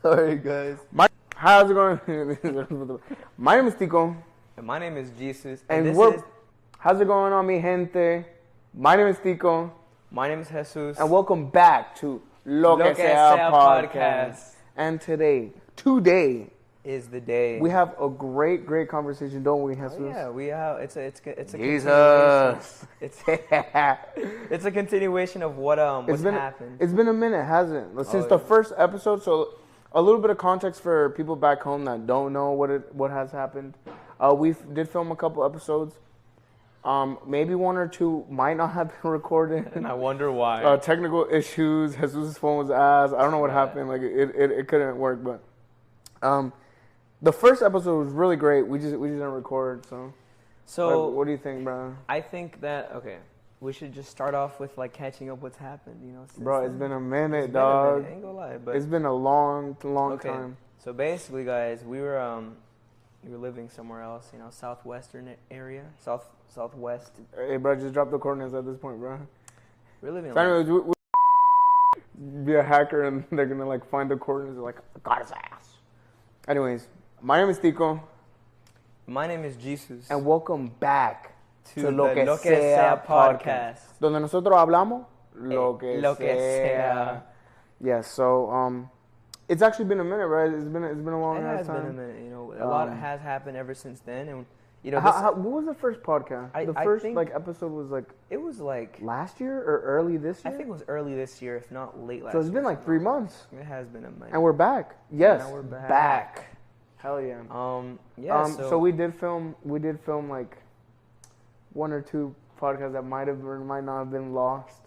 Alright, guys. How's it going? My name is Tico. And my name is Jesus. And this we're... is... How's it going on, mi gente? My name is Tico. My name is Jesus. And welcome back to Loqca podcast. And today is the day. we have a great conversation, don't we, Jesus? Oh, yeah, we have. It's a Jesus. It's a continuation of what's happened. It's been a minute, hasn't it? Since the first episode. So a little bit of context for people back home that don't know what has happened. We did film a couple episodes. Maybe one or two might not have been recorded. And I wonder why. Technical issues. Jesus' phone was ass. I don't know what happened. Like it couldn't work. But the first episode was really great. We just didn't record. So what do you think, bro? I think that we should just start off with like catching up what's happened. Bro, it's been a minute, dog. I ain't gonna lie, but it's been a long time. So basically, guys, we were living somewhere else. Southwestern area, southwest. Hey, bro, just drop the coordinates at this point, bro. We're living. So anyways, we be a hacker and they're gonna like find the coordinates. They're like, got his ass. Anyways, my name is Tico. My name is Jesus. And welcome back to the Loqca Sea podcast. Donde nosotros hablamos lo que sea. Yeah, so it's actually been a minute, right? It's been a long time. It has been a minute. A lot has happened ever since then, and what was the first podcast? The first think episode was like. It was like last year or early this year. I think it was early this year, if not late last year. So it's been like 3 months. It has been a minute. And we're back. Yes. Now we're back. Hell yeah. So we did film like one or two podcasts that might have or might not have been lost.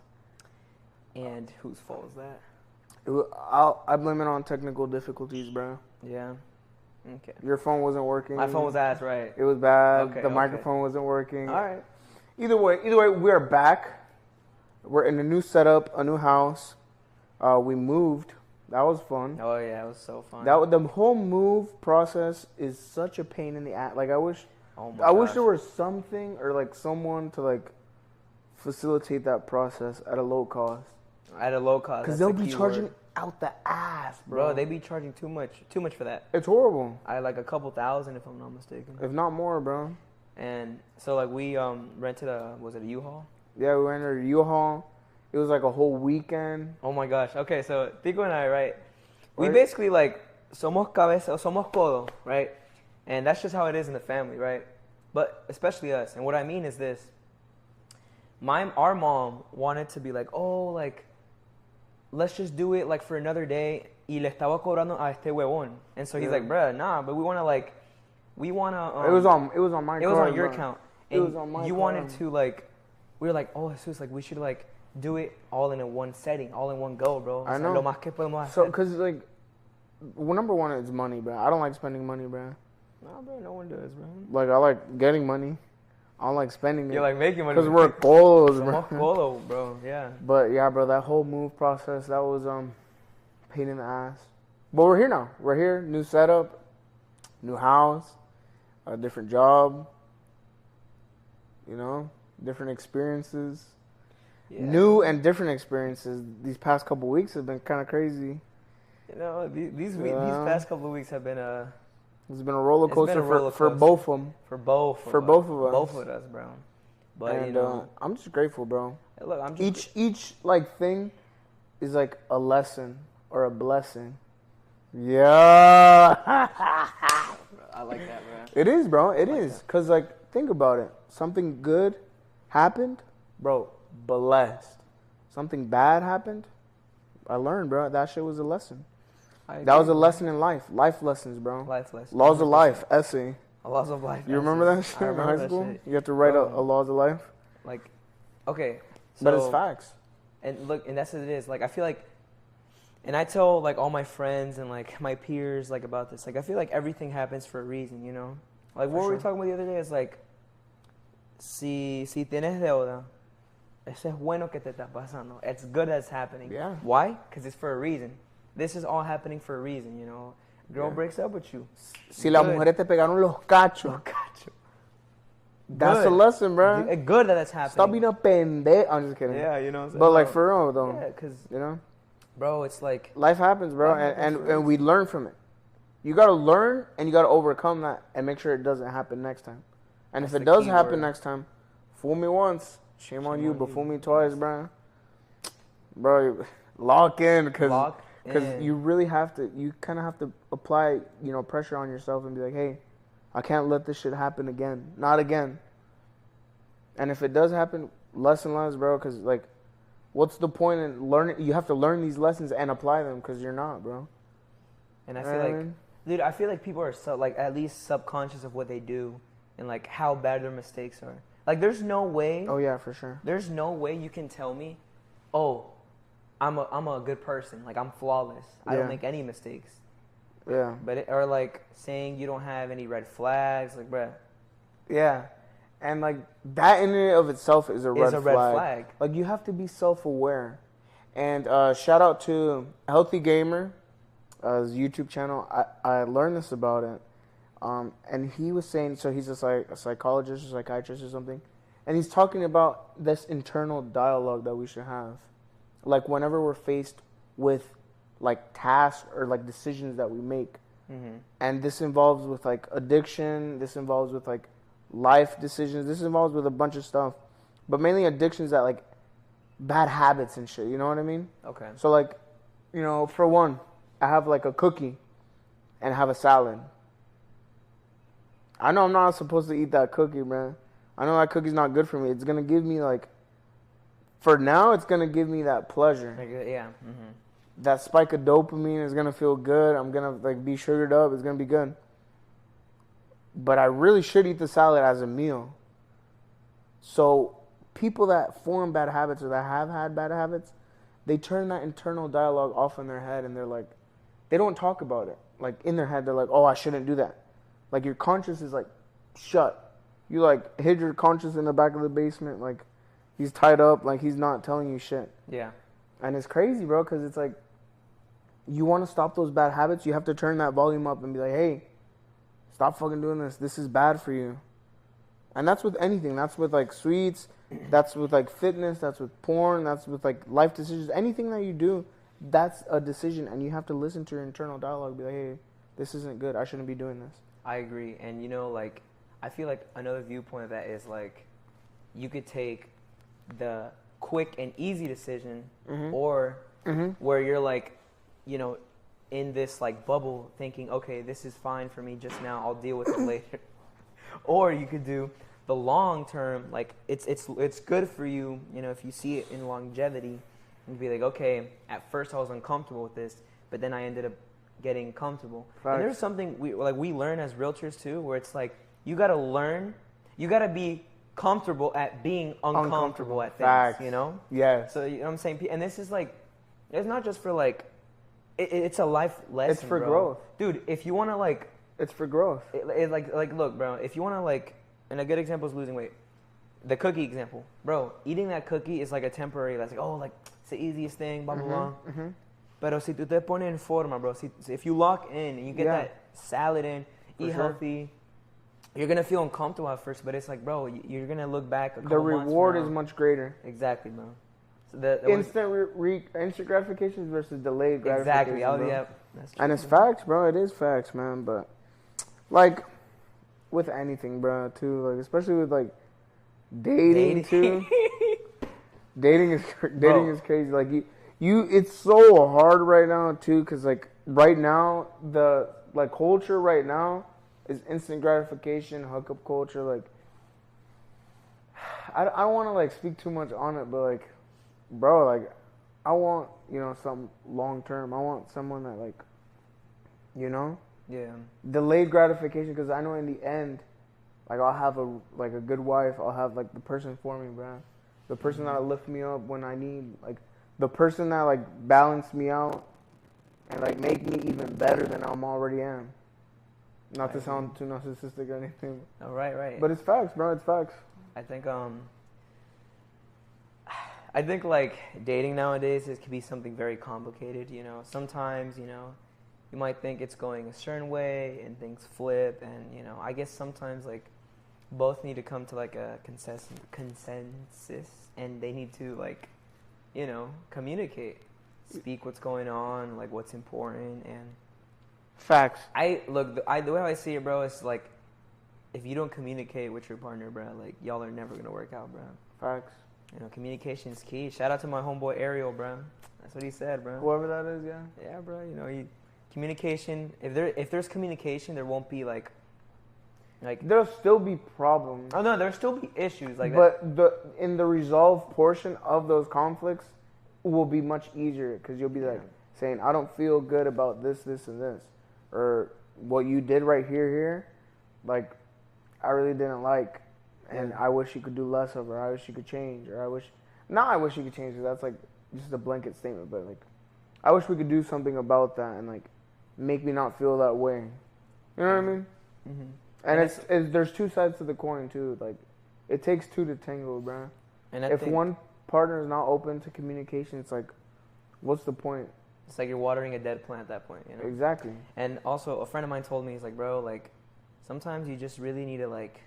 And whose fault is that? I blame it on technical difficulties, bro. Yeah. Okay. Your phone wasn't working. My phone was ass, right? It was bad. The microphone wasn't working. All right. Either way, we are back. We're in a new setup, a new house. We moved. That was fun. Oh yeah, it was so fun. The whole move process is such a pain in the ass. Like I wish there was something or like someone to like facilitate that process at a low cost. At a low cost. Because they'll be charging out the ass, bro. They be charging too much for that. It's horrible. Like a couple thousand, if I'm not mistaken. If not more, bro. And so like we rented a U-Haul? Yeah, we rented a U-Haul. It was like a whole weekend. Oh my gosh. Okay, so Tico and I, right? We basically like somos cabeza, somos codo, right? And that's just how it is in the family, right? But especially us. And what I mean is this. Our mom wanted to be like, let's just do it like for another day. Y le estaba cobrando a este huevón. And so he's like, bruh, nah, but we want to. It was on my card. It was on your account. And it was on my card. You wanted to like, we were like, Jesus, like we should like do it all in one setting, all in one go, bro. I know. Lo más que podemos hacer. So, cause like, number one is money, bro. I don't like spending money, bro. Nah, bro, no one does, bro. Like I like getting money. I don't like spending it. You like making money. Because we're colos, bro. Colo, bro, yeah. But yeah, bro, that whole move process, that was pain in the ass. But we're here now. We're here, new setup, new house, a different job, different experiences. Yeah. New and different experiences. These past couple weeks have been kind of crazy. These past couple of weeks have been it's been a roller coaster for both of them. For both of us. Both of us, bro. But I'm just grateful, bro. Look, I'm just each like thing is like a lesson or a blessing. Yeah. I like that, bro. It is, bro. It is. Cause like think about it. Something good happened, bro. Blessed. Something bad happened. I learned, bro. That shit was a lesson. That was a lesson in life. Life lessons, bro. Life lessons. Laws of life, essay. Laws of life. You remember that shit in high school? You have to write a laws of life? Like, okay. So, but it's facts. And look, and that's what it is. Like, I feel like, and I tell, like, all my friends and, like, my peers, like, about this. Like, I feel like everything happens for a reason, Like, what were we talking about the other day? It's like, si tienes deuda, eso es bueno que te está pasando. It's good that's happening. Yeah. Why? Because it's for a reason. This is all happening for a reason, Girl breaks up with you. Si las mujeres te pegaron los cachos. That's a lesson, bro. Good that that's happening. Stop being a pendejo. I'm just kidding. Yeah, But like for real though. Yeah, because Bro, it's like Life happens, bro, and we learn from it. You gotta learn and you gotta overcome that and make sure it doesn't happen next time. And if it does happen next time, fool me once, shame on you, but fool me twice, bro. Bro, lock in, because you really have to. You kind of have to apply, pressure on yourself and be like, hey, I can't let this shit happen again, not again. And if it does happen, lesson learned, bro, because like, what's the point in learning? You have to learn these lessons and apply them, because you're not, bro. And I feel like, dude, I feel like people are at least subconscious of what they do and like how bad their mistakes are. Like, there's no way. Oh yeah, for sure. There's no way you can tell me, oh, I'm a good person. Like, I'm flawless. I don't make any mistakes. Yeah. Or like saying you don't have any red flags, like, bruh. Yeah. And like that in and of itself is a red flag. Like, you have to be self-aware. And shout out to Healthy Gamer, his YouTube channel. I learned this about it. And he was saying, so he's a psychologist or psychiatrist or something, and he's talking about this internal dialogue that we should have, like whenever we're faced with like tasks or like decisions that we make. And this involves with like addiction, this involves with like life decisions, this involves with a bunch of stuff, but mainly addictions that like bad habits and shit, you know what I mean? Okay. So like, for one, I have like a cookie and have a salad. I know I'm not supposed to eat that cookie, man. I know that cookie's not good for me. It's going to give me, like, for now, it's going to give me that pleasure. Yeah. That spike of dopamine is going to feel good. I'm going to, like, be sugared up. It's going to be good. But I really should eat the salad as a meal. So people that form bad habits or that have had bad habits, they turn that internal dialogue off in their head, and they're like, they don't talk about it. Like, in their head, they're like, oh, I shouldn't do that. Like, your conscience is, like, shut. You, like, hid your conscience in the back of the basement. Like, he's tied up. Like, he's not telling you shit. Yeah. And it's crazy, bro, because it's like, you want to stop those bad habits, you have to turn that volume up and be like, hey, stop fucking doing this. This is bad for you. And that's with anything. That's with, like, sweets. That's with, like, fitness. That's with porn. That's with, like, life decisions. Anything that you do, that's a decision. And you have to listen to your internal dialogue. Be like, hey, this isn't good. I shouldn't be doing this. I agree. And, like, I feel like another viewpoint of that is, like, you could take the quick and easy decision or where you're, like, in this, like, bubble thinking, okay, this is fine for me just now. I'll deal with it later. Or you could do the long term, like, it's good for you, if you see it in longevity, and be like, okay, at first I was uncomfortable with this, but then I ended up getting comfortable. Facts. And there's something we learn as realtors too, where it's like you gotta be comfortable at being uncomfortable at things. Facts. Yeah. So you know what I'm saying, and this is like, it's not just for like, it's a life lesson. It's for growth, dude. If you want to like, it's for growth. Like look, bro. If you want to like, and a good example is losing weight. The cookie example, bro. Eating that cookie is like a temporary. That's like, oh, like it's the easiest thing, blah blah blah. Pero si tú te pones en forma, bro, if you lock in and you get that salad in, eat healthy, you're going to feel uncomfortable at first, but it's like, bro, you're going to look back a couple months. The reward is much greater. Exactly, bro. So instant gratification versus delayed gratification. Exactly. Oh, yeah. That's true. And it's facts, bro. It is facts, man. But, like, with anything, bro, too, like, especially with, like, dating. too. Dating is crazy. Like, it's so hard right now too, because like right now the like culture right now is instant gratification, hookup culture. Like, I don't want to like speak too much on it, but like, bro, like I want something long term. I want someone that like, delayed gratification, because I know in the end, like I'll have a good wife. I'll have like the person for me, bro. The person that'll lift me up when I need, like. The person that, like, balance me out and, like, make me even better than I'm already am. Not to sound too narcissistic or anything. Oh, right. But it's facts, bro. It's facts. I think, like, dating nowadays can be something very complicated, Sometimes, you might think it's going a certain way and things flip. And, I guess sometimes, like, both need to come to, like, a consensus and they need to, like, communicate. speak what's going on, like what's important, and Facts. the way I see it, bro, is like if you don't communicate with your partner, bro, like y'all are never gonna work out, bro. Facts. You know, communication is key. Shout out to my homeboy Ariel, bro. That's what he said, bro. Whoever that is, yeah. Yeah, bro. You know, communication. If there's communication, there won't be like there'll still be problems. Oh no, there'll still be issues like that. But in the resolve portion of those conflicts will be much easier because you'll be like saying, I don't feel good about this, this, and this, or what you did right here. Like, I really didn't like, and I wish you could do less of, or I wish you could change, or I wish you could change. Because that's like just a blanket statement, but like, I wish we could do something about that and like make me not feel that way. You know what I mean? Mm-hmm. And there's two sides to the coin too. Like, it takes two to tango, bro. And if one partner is not open to communication, it's like, what's the point? It's like you're watering a dead plant at that point, you know? Exactly. And also, a friend of mine told me, he's like, bro, like, sometimes you just really need to like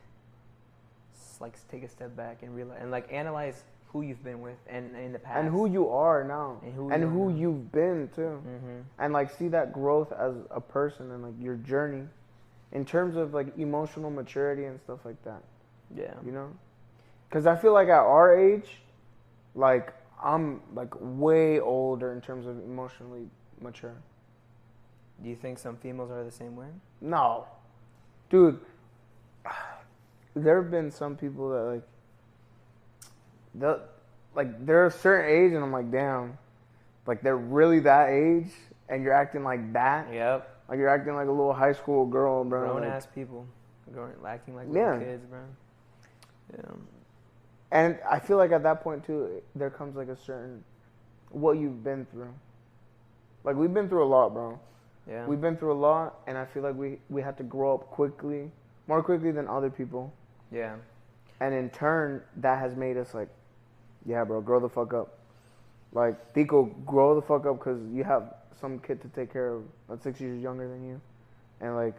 take a step back and realize and like analyze who you've been with and in the past and who you are now and who you've been too, and like see that growth as a person and like your journey in terms of like emotional maturity and stuff like that. Yeah, you know, because I feel like at our age, like I'm like way older in terms of emotionally mature. Do you think some females are the same way? No, dude. There have been some people that they're a certain age and I'm like, damn, like they're really that age and you're acting like that. Yep. Like you're acting like a little high school girl, bro. Grown ass people, acting like little kids, bro. Yeah. And I feel like at that point too, there comes like a certain what you've been through. Like we've been through a lot, bro. Yeah. We've been through a lot, and I feel like we had to grow up quickly, more quickly than other people. Yeah. And in turn, that has made us like, yeah, bro, grow the fuck up. Like, Tico, grow the fuck up because you have some kid to take care of that's 6 years younger than you. And, like,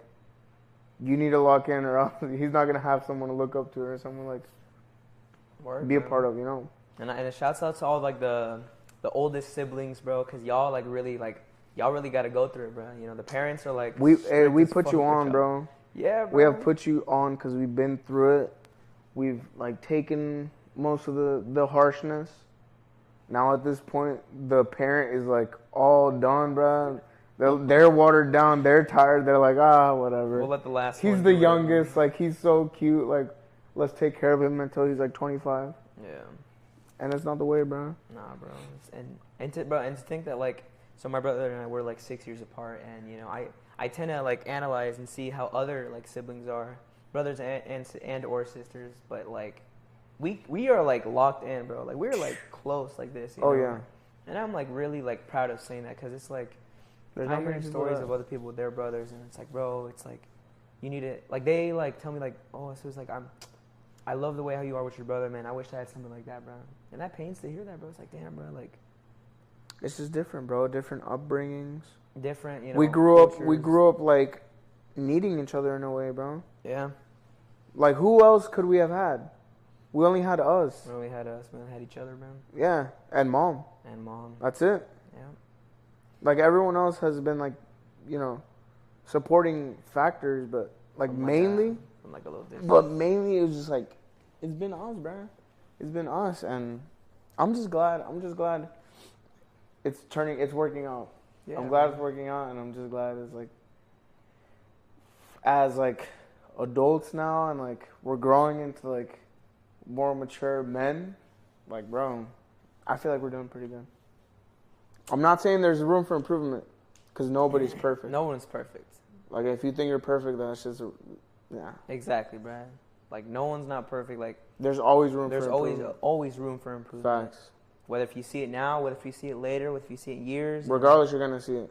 you need to lock in or else he's not going to have someone to look up to or someone, like, be a part of, you know? And it shouts out to all, like, the oldest siblings, bro, because y'all, like, really got to go through it, bro. You know, the parents are, like... We put you on, bro. Yeah, bro. We have put you on because we've been through it. We've, like, taken most of the harshness. Now, at this point, the parent is, like, all done, bro. They're watered down. They're tired. They're like, whatever. We'll let the last He's the youngest. Like, he's so cute. Like, let's take care of him until he's, like, 25. Yeah. And that's not the way, bro. Nah, bro. And to think that, like, so my brother and I were, like, 6 years apart. And, you know, I tend to, like, analyze and see how other, like, siblings are. Brothers and or sisters, but like we are like locked in, bro. Like we're like close like this. You know? Yeah. And I'm like really like proud of saying that because it's like I hear stories of other people with their brothers, and it's like, bro, it's like you need to like they like tell me like, oh, so it's like I love the way how you are with your brother, man. I wish I had something like that, bro. And that pains to hear that, bro. It's like, damn, bro, like it's just different, bro. Different upbringings. Different, you know. We grew up like needing each other in a way, bro. Yeah. Like, who else could we have had? We only had us. We only had us. We only had each other, man. Yeah, and mom. That's it. Yeah. Like, everyone else has been, like, you know, supporting factors, but, like, mainly. From, like, a little distance. But mainly, it was just, like, it's been us, bro. It's been us, and I'm just glad it's working out. Yeah, I'm glad it's working out, and I'm just glad it's, like, as like adults now and like we're growing into like more mature men, like, bro, I feel like we're doing pretty good. I'm not saying there's room for improvement because nobody's perfect. No one's perfect. Like, if you think you're perfect, then it's just exactly, Brad. Like, no one's not perfect. Like, there's always room for improvement. There's always room for improvement. Facts. Whether if you see it now, whether if you see it later, whether if you see it in years, regardless, you're gonna see it.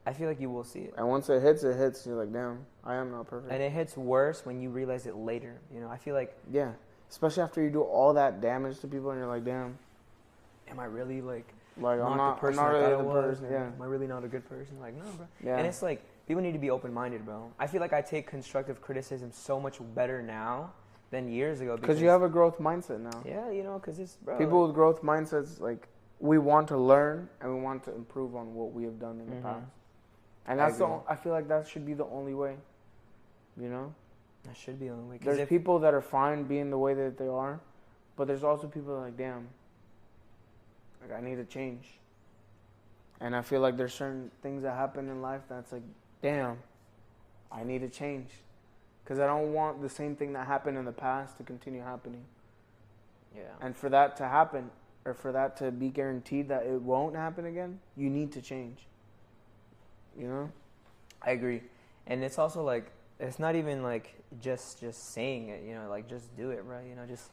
I feel like you will see it. And once it hits, you're like, damn, I am not perfect. And it hits worse when you realize it later. You know, I feel like... Yeah. Especially after you do all that damage to people and you're like, damn. Am I really, like I'm not really a good person. Yeah. Am I really not a good person? Like, no, bro. Yeah. And it's like, people need to be open-minded, bro. I feel like I take constructive criticism so much better now than years ago. Because you have a growth mindset now. Yeah, you know, because it's, bro. People with growth mindsets, like, we want to learn and we want to improve on what we have done in the past. And that's I feel like that should be the only way. You know? That should be the only way. There's people that are fine being the way that they are, but there's also people that are like, damn, like I need to change. And I feel like there's certain things that happen in life that's like, damn, I need to change. Because I don't want the same thing that happened in the past to continue happening. Yeah. And for that to happen, or for that to be guaranteed that it won't happen again, you need to change. You know? I agree. And it's also like, it's not even like just saying it, you know, like just do it, right? You know, just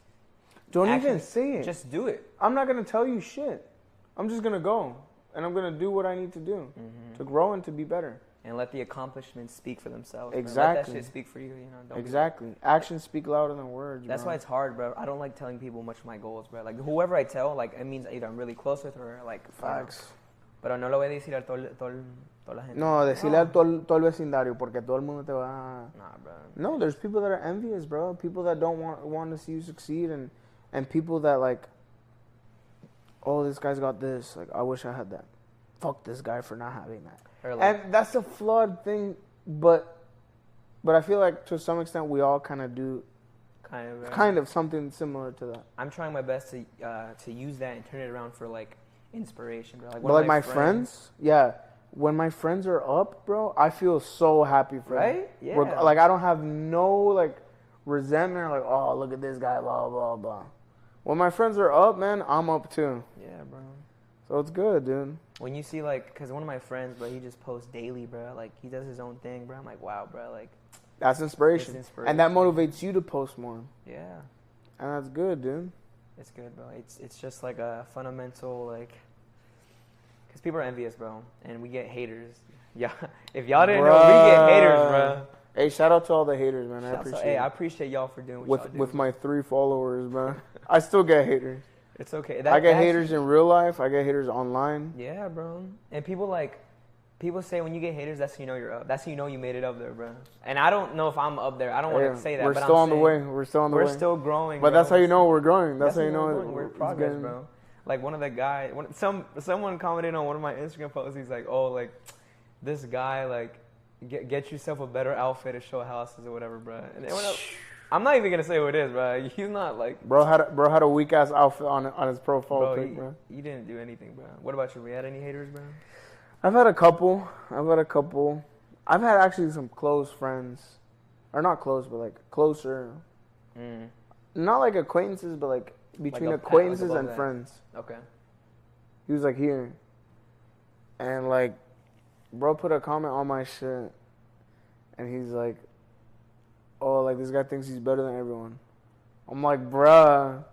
don't even say it. Just do it. I'm not gonna tell you shit. I'm just gonna go and I'm gonna do what I need to do to grow and to be better. And let the accomplishments speak for themselves. Exactly. Bro. Let that shit speak for you. You know. Don't exactly. Actions speak louder than words. That's bro. why it's hard, bro. I don't like telling people much of my goals, bro. Like whoever I tell, like it means either I'm really close with her, or like facts. Pero no lo voy a decir a toda la gente. No, decirle a todo el vecindario porque todo el mundo te va a... Nah, bro. No, there's people that are envious, bro. People that don't want to see you succeed, and people that like, oh, this guy's got this. Like, I wish I had that. Fuck this guy for not having that. Like, and that's a flawed thing, but I feel like to some extent we all kind of do. Kind of something similar to that. I'm trying my best to use that and turn it around for like inspiration, bro. But like my friends, yeah. When my friends are up, bro, I feel so happy for them. Right? Yeah. Like, I don't have no, like, resentment. Like, oh, look at this guy, blah, blah, blah. When my friends are up, man, I'm up, too. Yeah, bro. So it's good, dude. When you see, like, because one of my friends, bro, he just posts daily, bro. Like, he does his own thing, bro. I'm like, wow, bro. Like, that's inspiration. And that motivates you to post more. Yeah. And that's good, dude. It's good, bro. It's just, like, a fundamental, like... Because people are envious, bro, and we get haters. Yeah, if y'all didn't know, we get haters, bro. Hey, shout out to all the haters, man. I appreciate it. Hey, I appreciate y'all for doing what y'all do. With my 3 followers, bro. I still get haters. It's okay. I get haters in real life. I get haters online. Yeah, bro. And people say when you get haters, that's how you know you're up. That's how you know you made it up there, bro. And I don't know if I'm up there. I don't want to say that. We're still on the way. We're still on the way. We're still growing. But that's how you know we're growing. That's how you know we're in progress, bro. Like one of the guys, someone commented on one of my Instagram posts. He's like, "Oh, like this guy, like get yourself a better outfit to show houses or whatever, bro." And I'm not even gonna say who it is, bro. He's not like bro had a weak ass outfit on his profile pic, bro. He didn't do anything, bro. What about you? We had any haters, bro? I've had a couple. I've had actually some close friends, or not close, but like closer. Not like acquaintances, but like. Between like acquaintances and friends. Okay. He was like here. And like, bro put a comment on my shit. And he's like, oh, like this guy thinks he's better than everyone. I'm like, bruh,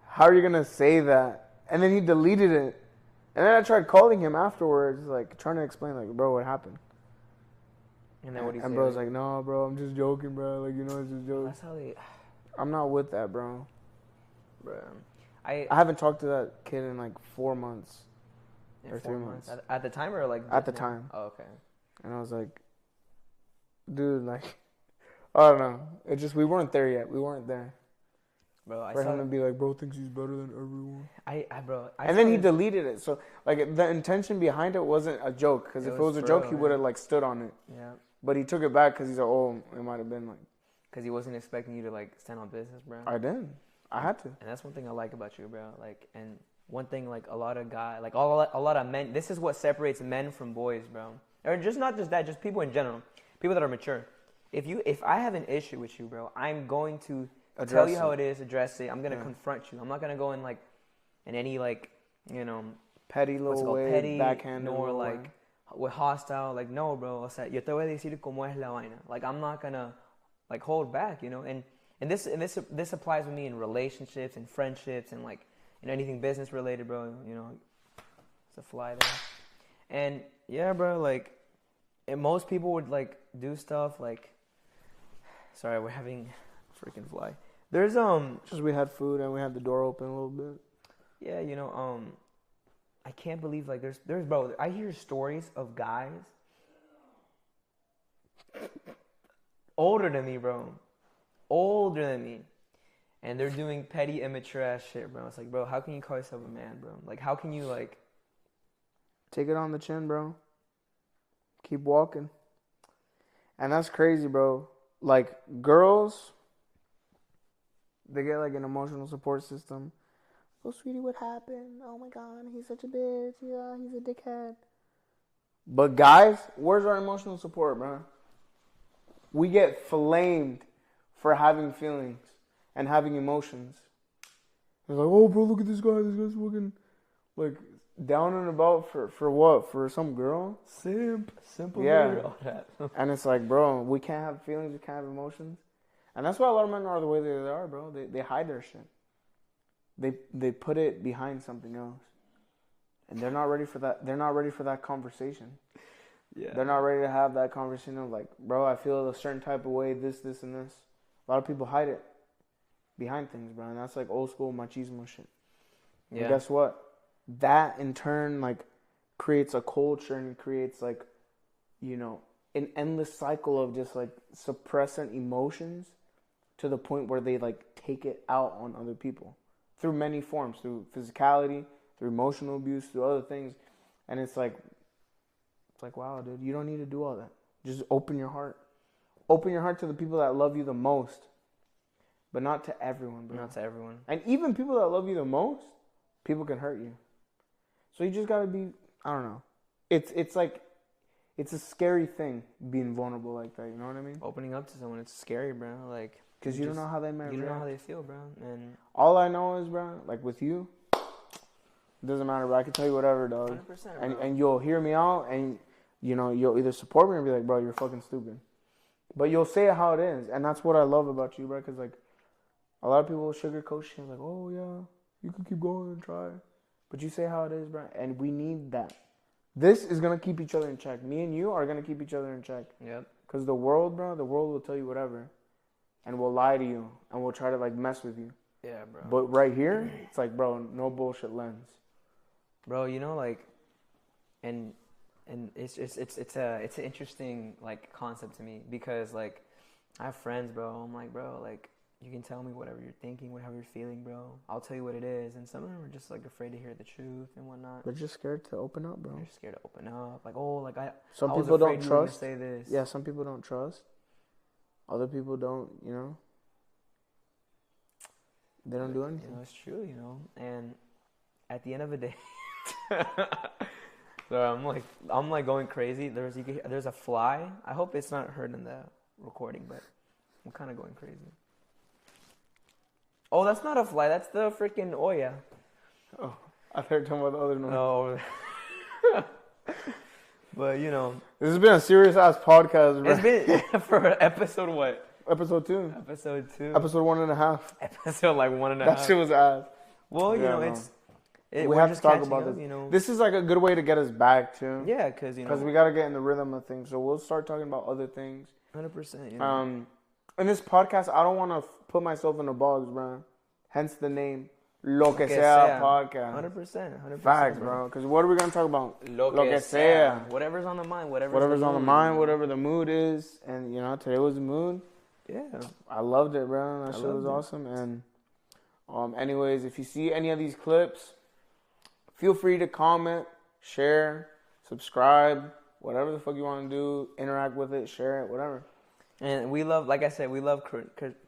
how are you going to say that? And then he deleted it. And then I tried calling him afterwards, like trying to explain, like, bro, what happened? And then what he said? And bro's like, no, bro, I'm just joking, bro. Like, you know, it's just joking. That's how they... I'm not with that, bro. Bro, I haven't talked to that kid in like 4 months or 3 months. At the time or like at the time? Oh, okay. And I was like, dude, like, I don't know. It's just we weren't there yet. We weren't there. Bro, for him to be like, bro thinks he's better than everyone. And then he deleted it. So like the intention behind it wasn't a joke. Because if it was a joke, he would have like stood on it. Yeah. But he took it back because he's like, oh, it might have been like. Because he wasn't expecting you to like stand on business, bro. I did. I had to. And that's one thing I like about you, bro. Like, and one thing, like, a lot of guys, like, a lot of men, this is what separates men from boys, bro. Or just not just that, just people in general. People that are mature. If I have an issue with you, bro, I'm going to tell you how it is, address it. I'm going to confront you. I'm not going to go in, like, in any, like, you know, petty little way, petty, backhanded nor, like, with hostile. Like, no, bro, o sea, yo te voy a decir cómo es la vaina. Like, I'm not going to, like, hold back, you know, And this applies with me in relationships and friendships and like, you know, anything business related, bro. You know, it's a fly there. And yeah, bro, like, and most people would like do stuff like. Sorry, we're having a freaking fly. There's just we had food and we had the door open a little bit. Yeah, you know, I can't believe like there's bro. I hear stories of guys older than me, bro. Older than me, and they're doing petty, immature ass shit, bro. It's like, bro, how can you call yourself a man, bro? Like, how can you like take it on the chin, bro? Keep walking. And that's crazy, bro. Like, girls, they get like an emotional support system. Oh, sweetie, what happened? Oh my God, he's such a bitch. Yeah, he's a dickhead. But guys, where's our emotional support, bro? We get flamed for having feelings and having emotions. It's like, oh, bro, look at this guy. This guy's fucking, like, down and about for what? For some girl? Simple, yeah. All that. And it's like, bro, we can't have feelings. We can't have emotions. And that's why a lot of men are the way they are, bro. They hide their shit. They put it behind something else. And they're not ready for that. They're not ready for that conversation. Yeah. They're not ready to have that conversation of like, bro, I feel a certain type of way, this, and this. A lot of people hide it behind things, bro. And that's like old school machismo shit. Yeah. And guess what? That in turn, like, creates a culture and creates like, you know, an endless cycle of just like suppressing emotions to the point where they like take it out on other people through many forms, through physicality, through emotional abuse, through other things. And it's like, wow, dude, you don't need to do all that. Just open your heart. Open your heart to the people that love you the most. But not to everyone, bro. Not to everyone. And even people that love you the most, people can hurt you. So you just gotta be, I don't know. It's like, it's a scary thing being vulnerable like that, you know what I mean? Opening up to someone, it's scary, bro. Like, because you don't know how they might react. You don't know how they feel, bro. And all I know is, bro, like with you, it doesn't matter, bro. I can tell you whatever, dog. 100%, and you'll hear me out, and you know, you'll either support me or be like, bro, you're fucking stupid. But you'll say it how it is, and that's what I love about you, bro. Because like, a lot of people sugarcoat shit, like, oh yeah, you can keep going and try, but you say how it is, bro. And we need that. This is gonna keep each other in check. Me and you are gonna keep each other in check. Yep. Because the world, bro, the world will tell you whatever, and will lie to you, and will try to like mess with you. Yeah, bro. But right here, it's like, bro, no bullshit lens. Bro, you know, like, and it's an interesting like concept to me because like I have friends, bro. I'm like, bro, like you can tell me whatever you're thinking, whatever you're feeling, bro. I'll tell you what it is. And some of them are just like afraid to hear the truth and whatnot. They're just scared to open up, bro. They're scared to open up. Like, oh, like some I people was afraid don't you were gonna trust. say this. Yeah, some people don't trust. Other people don't, you know. They don't do anything. You know, it's true, you know. And at the end of the day, so I'm like going crazy. There's a fly. I hope it's not heard in the recording, but I'm kind of going crazy. Oh, that's not a fly. That's the freaking Oya. Oh, I thought you were talking about the other noise. No. But, you know. This has been a serious-ass podcast, bro. It's been for episode what? Episode 2. Episode 2. Episode 1.5. Episode like 1.5. That shit was ass. Well, you know, we have to talk about up, this. You know. This is like a good way to get us back, too. Yeah, because, you know. Because we got to get in the rhythm of things. So we'll start talking about other things. 100%, you know. In this podcast, I don't want to put myself in a box, bro. Hence the name, Loqca podcast. 100%. Facts, bro. Because what are we going to talk about? Loqca. Whatever's on the mind. Whatever's on the mind, whatever the mood is. And, you know, today was the mood. Yeah. I loved it, bro. That shit was awesome. And anyways, if you see any of these clips, feel free to comment, share, subscribe, whatever the fuck you want to do. Interact with it, share it, whatever. And we love, like I said, we love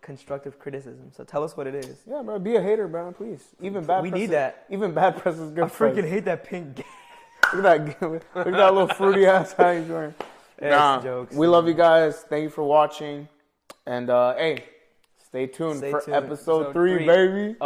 constructive criticism. So tell us what it is. Yeah, bro. Be a hater, bro. Please. Even bad. We need that. Even bad press is good. I freaking hate that pink. Look at that little fruity ass hat he's wearing. Jokes. We love you guys. Thank you for watching. And hey, stay tuned for episode 3, baby.